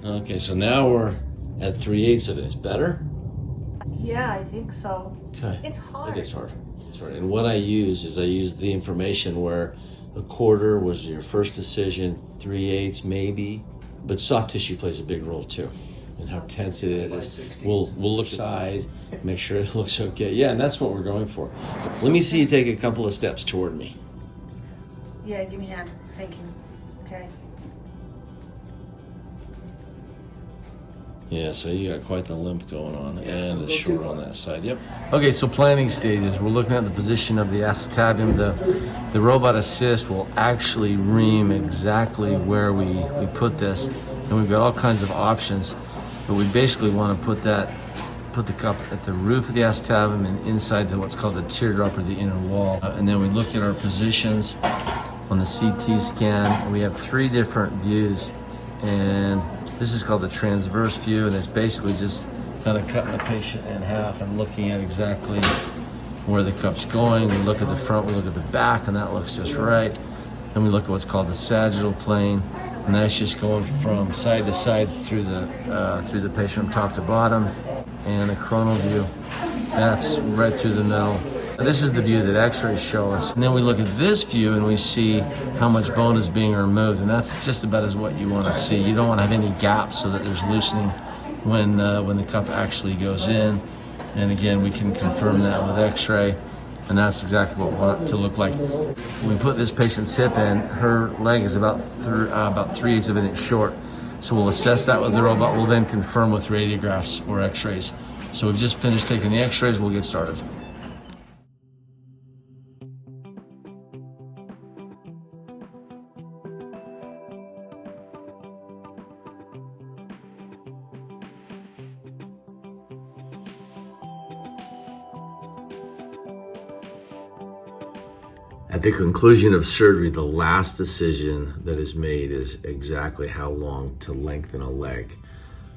Okay, so now we're at 3/8 of it. It's better? Yeah, I think so. Okay. It's hard. It is hard. It's hard. And what I use is the information where a quarter was your first decision, 3/8 maybe, but soft tissue plays a big role too. And how tense it is. We'll look aside, make sure it looks okay. Yeah, and that's what we're going for. Let me see you take a couple of steps toward me. Yeah, give me a hand. Thank you. Okay. Yeah, so you got quite the limp going on and a short on that side. Yep. Okay, so planning stages. We're looking at the position of the acetabulum. The robot assist will actually ream exactly where we put this. And we've got all kinds of options, but we basically want to put the cup at the roof of the acetabulum and inside to what's called the teardrop or the inner wall. And then we look at our positions on the CT scan. We have 3 different views, and this is called the transverse view, and it's basically just kind of cutting the patient in half and looking at exactly where the cup's going. We look at the front, we look at the back, and that looks just right. Then we look at what's called the sagittal plane, and that's just going from side to side through the patient from top to bottom. And the coronal view, that's right through the middle. This is the view that x-rays show us. And then we look at this view and we see how much bone is being removed, and that's just about as what you want to see. You don't want to have any gaps so that there's loosening when the cup actually goes in. And again, we can confirm that with x-ray, and that's exactly what we want it to look like. When we put this patient's hip in, her leg is about 3/8 of an inch short. So we'll assess that with the robot. We'll then confirm with radiographs or x-rays. So we've just finished taking the x-rays, we'll get started. At the conclusion of surgery, the last decision that is made is exactly how long to lengthen a leg.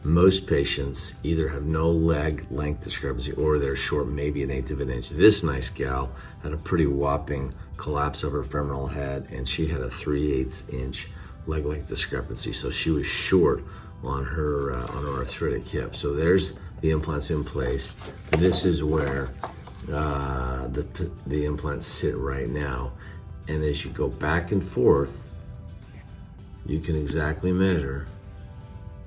Most patients either have no leg length discrepancy or they're short, maybe 1/8 of an inch. This nice gal had a pretty whopping collapse of her femoral head, and she had a 3/8 inch leg length discrepancy. So she was short on her arthritic hip. So there's the implants in place. This is where the implants sit right now, and as you go back and forth, you can exactly measure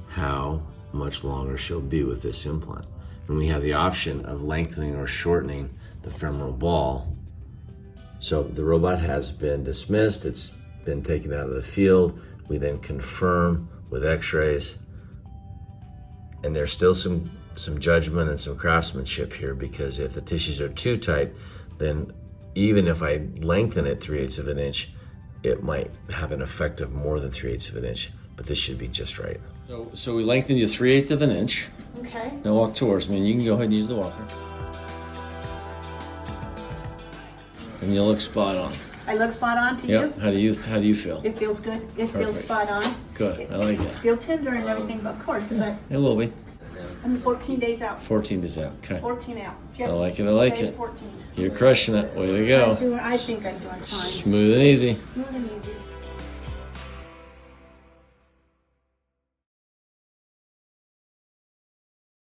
how much longer she'll be with this implant. And we have the option of lengthening or shortening the femoral ball. So the robot has been dismissed, it's been taken out of the field. We then confirm with x-rays, and there's still some judgment and some craftsmanship here, because if the tissues are too tight, then even if I lengthen it 3/8 of an inch, it might have an effect of more than 3/8 of an inch, but this should be just right. So we lengthened you 3/8 of an inch. Okay. Now walk towards me, and you can go ahead and use the walker. And you look spot on. I look spot on to Yep. you? How do you feel? It feels good. It feels Perfect. spot on. Good. I like It's it. still tender and everything, but of course, but It will be. I'm 14 days out. 14 is out. Okay. 14 out. Yep. I like it. I like Today's it. 14. You're crushing it. Way to go. I think I'm doing fine. Smooth and easy. Smooth and easy.